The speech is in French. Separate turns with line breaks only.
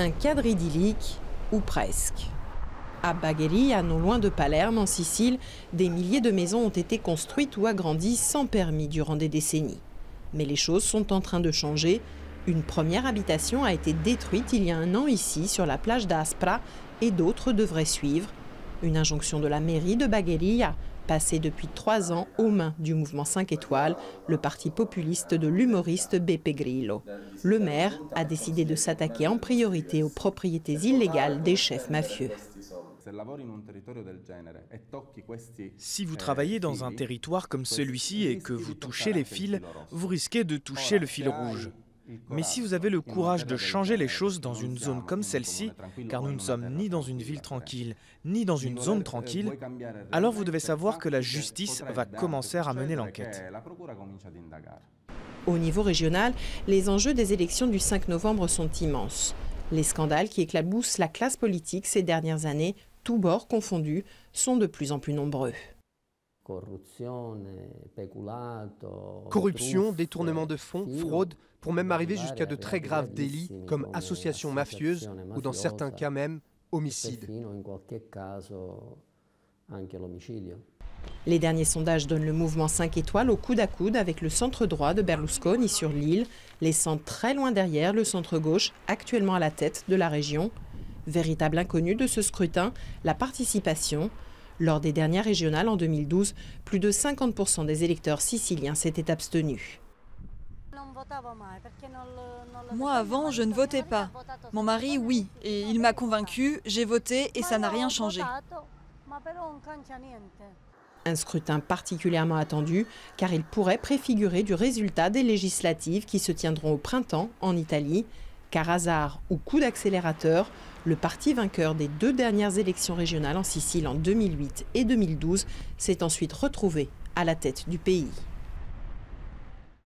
Un cadre idyllique, ou presque. À Bagheria, non loin de Palerme, en Sicile, des milliers de maisons ont été construites ou agrandies sans permis durant des décennies. Mais les choses sont en train de changer. Une première habitation a été détruite il y a un an ici, sur la plage d'Aspra, et d'autres devraient suivre. Une injonction de la mairie de Bagheria, passée depuis 3 ans aux mains du mouvement 5 étoiles, le parti populiste de l'humoriste Beppe Grillo. Le maire a décidé de s'attaquer en priorité aux propriétés illégales des chefs mafieux.
Si vous travaillez dans un territoire comme celui-ci et que vous touchez les fils, vous risquez de toucher le fil rouge. Mais si vous avez le courage de changer les choses dans une zone comme celle-ci, car nous ne sommes ni dans une ville tranquille, ni dans une zone tranquille, alors vous devez savoir que la justice va commencer à mener l'enquête.
Au niveau régional, les enjeux des élections du 5 novembre sont immenses. Les scandales qui éclaboussent la classe politique ces dernières années, tous bords confondus, sont de plus en plus nombreux.
Corruption, détournement de fonds, fraude, pour même arriver jusqu'à de très graves délits comme association mafieuse ou dans certains cas même homicide.
Les derniers sondages donnent le mouvement 5 étoiles au coude à coude avec le centre droit de Berlusconi sur l'île, laissant très loin derrière le centre gauche actuellement à la tête de la région. Véritable inconnu de ce scrutin, la participation. Lors des dernières régionales en 2012, plus de 50% des électeurs siciliens s'étaient abstenus.
Moi avant, je ne votais pas. Mon mari, oui. Et il m'a convaincue, j'ai voté et ça n'a rien changé.
Un scrutin particulièrement attendu car il pourrait préfigurer du résultat des législatives qui se tiendront au printemps en Italie. Car hasard ou coup d'accélérateur, le parti vainqueur des 2 dernières élections régionales en Sicile en 2008 et 2012 s'est ensuite retrouvé à la tête du pays.